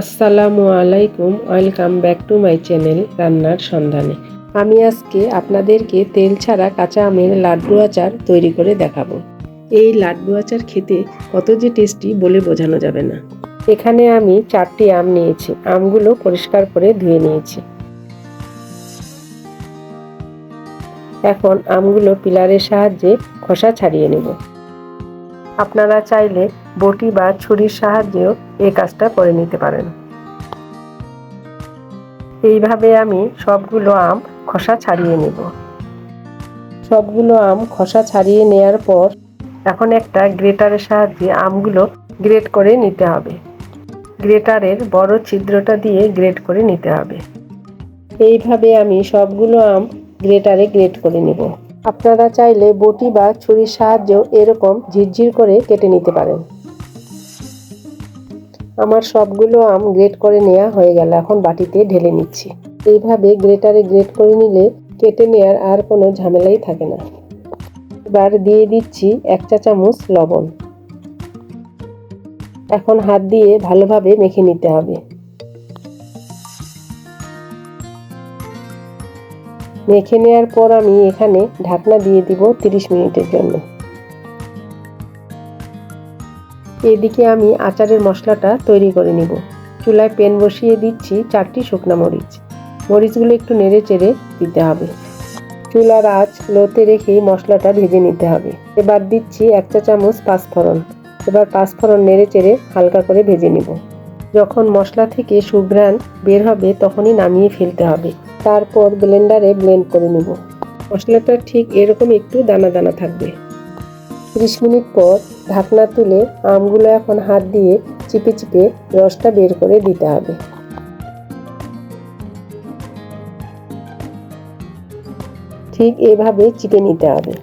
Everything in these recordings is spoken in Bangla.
আসসালামু আলাইকুম, welcome back to my channel রান্নার সন্ধানে। আমি আজকে আপনাদেরকে তেল ছাড়া কাঁচা আমের লাড্ডু আচার তৈরি করে দেখাবো। এই লাড্ডু আচার খেতে কত যে টেস্টি বলে বোঝানো যাবে না। এখানে আমি 4টি আম নিয়েছি। আমগুলো পরিষ্কার করে ধুয়ে নিয়েছি। এখন আমগুলো পিলারের সাহায্যে খোসা ছাড়িয়ে নেব। আপনারা চাইলে বটি বা ছুরির সাহায্যেও এই কাজটা করে নিতে পারেন। এইভাবে আমি সবগুলো আম খোসা ছাড়িয়ে নেব। সবগুলো আম খোসা ছাড়িয়ে নেওয়ার পর এখন একটা গ্রেটারের সাহায্যে আমগুলো গ্রেট করে নিতে হবে। গ্রেটারের বড় ছিদ্রটা দিয়ে গ্রেট করে নিতে হবে। এইভাবে আমি সবগুলো আম গ্রেটারে গ্রেট করে নেব। আপনারা চাইলে বটি বা ছুরির সাহায্যেও এরকম ঝিরঝির করে কেটে নিতে পারেন। আমার সবগুলো আম গ্রেট করে নেওয়া হয়ে গেল। এখন বাটিতে ঢেলে নিচ্ছি। এইভাবে গ্রেটারে গ্রেট করে নিলে কেটে নেওয়ার আর কোনো ঝামেলাই থাকে না। এবার দিয়ে দিচ্ছি 1 চা চামচ লবণ। এখন হাত দিয়ে ভালোভাবে মেখে নিতে হবে। মেখে নেওয়ার পর আমি এখানে ঢাকনা দিয়ে দিব 30 মিনিটের জন্য। এদিকে আমি আচারের মশলাটা তৈরি করে নিব। চুলায় প্যান বসিয়ে দিচ্ছি 4টি শুকনো মরিচ। মরিচগুলো একটু নেড়ে চেড়ে দিতে হবে। চুলার আঁচ লোতে রেখে মশলাটা ভেজে নিতে হবে। এবার দিচ্ছি 1 চা চামচ পাঁচফোড়ন। এবার পাঁচফোড়ন নেড়ে চেড়ে হালকা করে ভেজে নিব। যখন মশলা থেকে সুঘ্রাণ বের হবে তখনই নামিয়ে ফেলতে হবে। তারপর ব্লেন্ডারে ব্লেন্ড করে নিব। মশলাটা ঠিক এরকম একটু দানা দানা থাকবে। 30 মিনিট পর ঢাকনা তুলে আমগুলো এখন হাত দিয়ে চিপে চিপে রসটা বের করে দিতে হবে। ঠিক এভাবে চিপে নিতে হবে।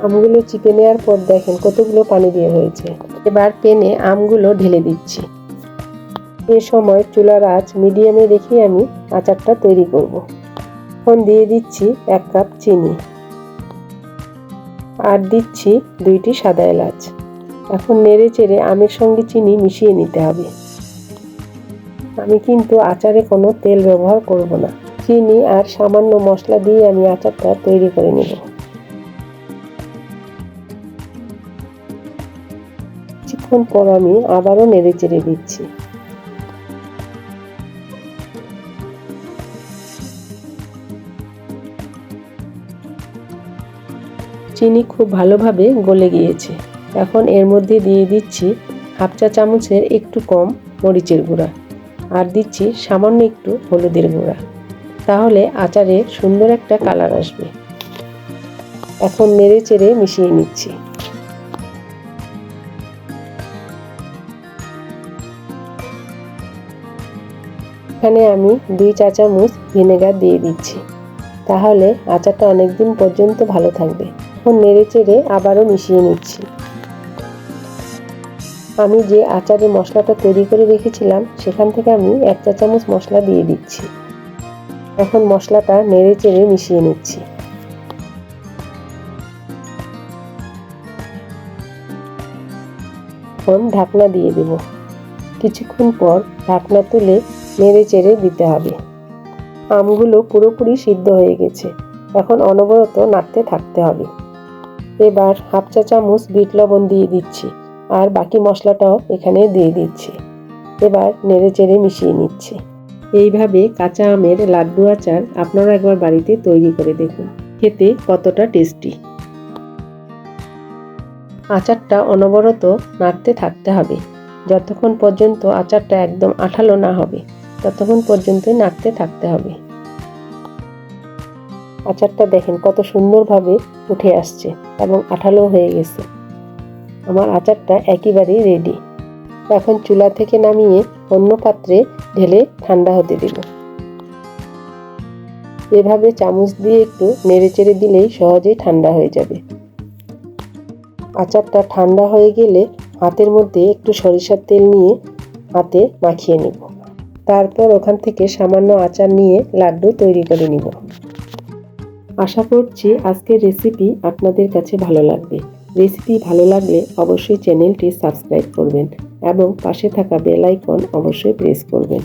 আমগুলো চিপে নেওয়ার পর দেখেন কতগুলো পানি বের হয়েছে। এবার প্যানে আমগুলো ঢেলে দিচ্ছি। এ সময় চুলার আঁচ মিডিয়ামে রেখে আমি আচারটা তৈরি করব। এখন দিয়ে দিচ্ছি 1 কাপ চিনি আর দিচ্ছি 2টি সাদা এলাচ। এখন নেড়ে চেড়ে আমের সঙ্গে চিনি মিশিয়ে নিতে হবে। আমি কিন্তু আচারে কোনো তেল ব্যবহার করব না। চিনি আর সামান্য মশলা দিয়ে আমি আচারটা তৈরি করে নেব। কিছুক্ষণ পর আমি আবারও নেড়ে চেড়ে দিচ্ছি। চিনি খুব ভালোভাবে গলে গিয়েছে। এখন এর মধ্যে দিয়ে দিচ্ছি 1/2 চা চামচের একটু কম মরিচের গুঁড়া আর দিচ্ছি সামান্য একটু হলুদের গুঁড়া। তাহলে আচারে সুন্দর একটা কালার আসবে। এখন নেড়ে চেড়ে মিশিয়ে নিচ্ছি। এখানে আমি 2 চা চামচ ভিনেগার দিয়ে দিচ্ছি। তাহলে আচারটা অনেকদিন পর্যন্ত ভালো থাকবে। এখন নেড়ে চেড়ে আবারও মিশিয়ে নিচ্ছি। আমি যে আচারের মশলাটা তৈরি করে রেখেছিলাম সেখান থেকে আমি 1 চা চামচ মশলা দিয়ে দিচ্ছি। এখন মশলাটা নেড়ে চেড়ে মিশিয়ে নিচ্ছি। এখন ঢাকনা দিয়ে দেব। কিছুক্ষণ পর ঢাকনা তুলে নেড়ে চেড়ে দিতে হবে। আমগুলো পুরোপুরি সিদ্ধ হয়ে গেছে। এখন অনবরত নাড়তে থাকতে হবে। এবার 1/2 চা চামচ বিট লবণ দিয়ে দিচ্ছি আর বাকি মশলাটাও এখানে দিয়ে দিচ্ছি। এবার নেড়ে চেড়ে মিশিয়ে নিচ্ছি। এইভাবে কাঁচা আমের লাড্ডু আচার আপনারা একবার বাড়িতে তৈরি করে দেখুন, খেতে কতটা টেস্টি। আচারটা অনবরত নাড়তে থাকতে হবে। যতক্ষণ পর্যন্ত আচারটা একদম আঠালো না হবে ততক্ষণ পর্যন্তই নাড়তে থাকতে হবে। আচারটা দেখেন কত সুন্দরভাবে উঠে আসছে এবং আঠালো হয়ে গেছে। আমার আচারটা একেবারেই রেডি। এখন চুলা থেকে নামিয়ে অন্য পাত্রে ঢেলে ঠান্ডা হতে দেব। এভাবে চামচ দিয়ে একটু নেড়ে চেড়ে দিলেই সহজেই ঠান্ডা হয়ে যাবে। আচারটা ঠান্ডা হয়ে গেলে হাতের মধ্যে একটু সরিষার তেল নিয়ে হাতে মাখিয়ে নেব। তারপর ওখান থেকে সামান্য আচার নিয়ে লাড্ডু তৈরি করে নিব। আশা করছি আজকের রেসিপি আপনাদের কাছে ভালো লাগবে। রেসিপি ভালো লাগলে অবশ্যই চ্যানেলটি সাবস্ক্রাইব করবেন এবং পাশে থাকা বেল আইকন অবশ্যই প্রেস করবেন।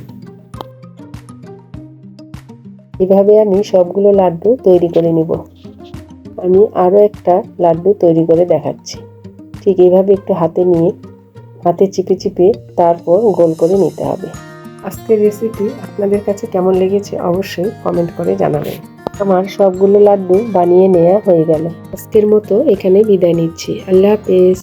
এভাবে আমি সবগুলো লাড্ডু তৈরি করে নিব। আমি আরও একটা লাড্ডু তৈরি করে দেখাচ্ছি। ঠিক এইভাবে একটু হাতে নিয়ে হাতে চিপে চিপে তারপর গোল করে নিতে হবে। আজকের রেসিপি আপনাদের কাছে কেমন লেগেছে অবশ্যই কমেন্ট করে জানাবেন। আমার সবগুলো লাড্ডু বানিয়ে নেওয়া হয়ে গেল। আজকের মতো এখানে বিদায় নিচ্ছি। আল্লাহ হাফেজ।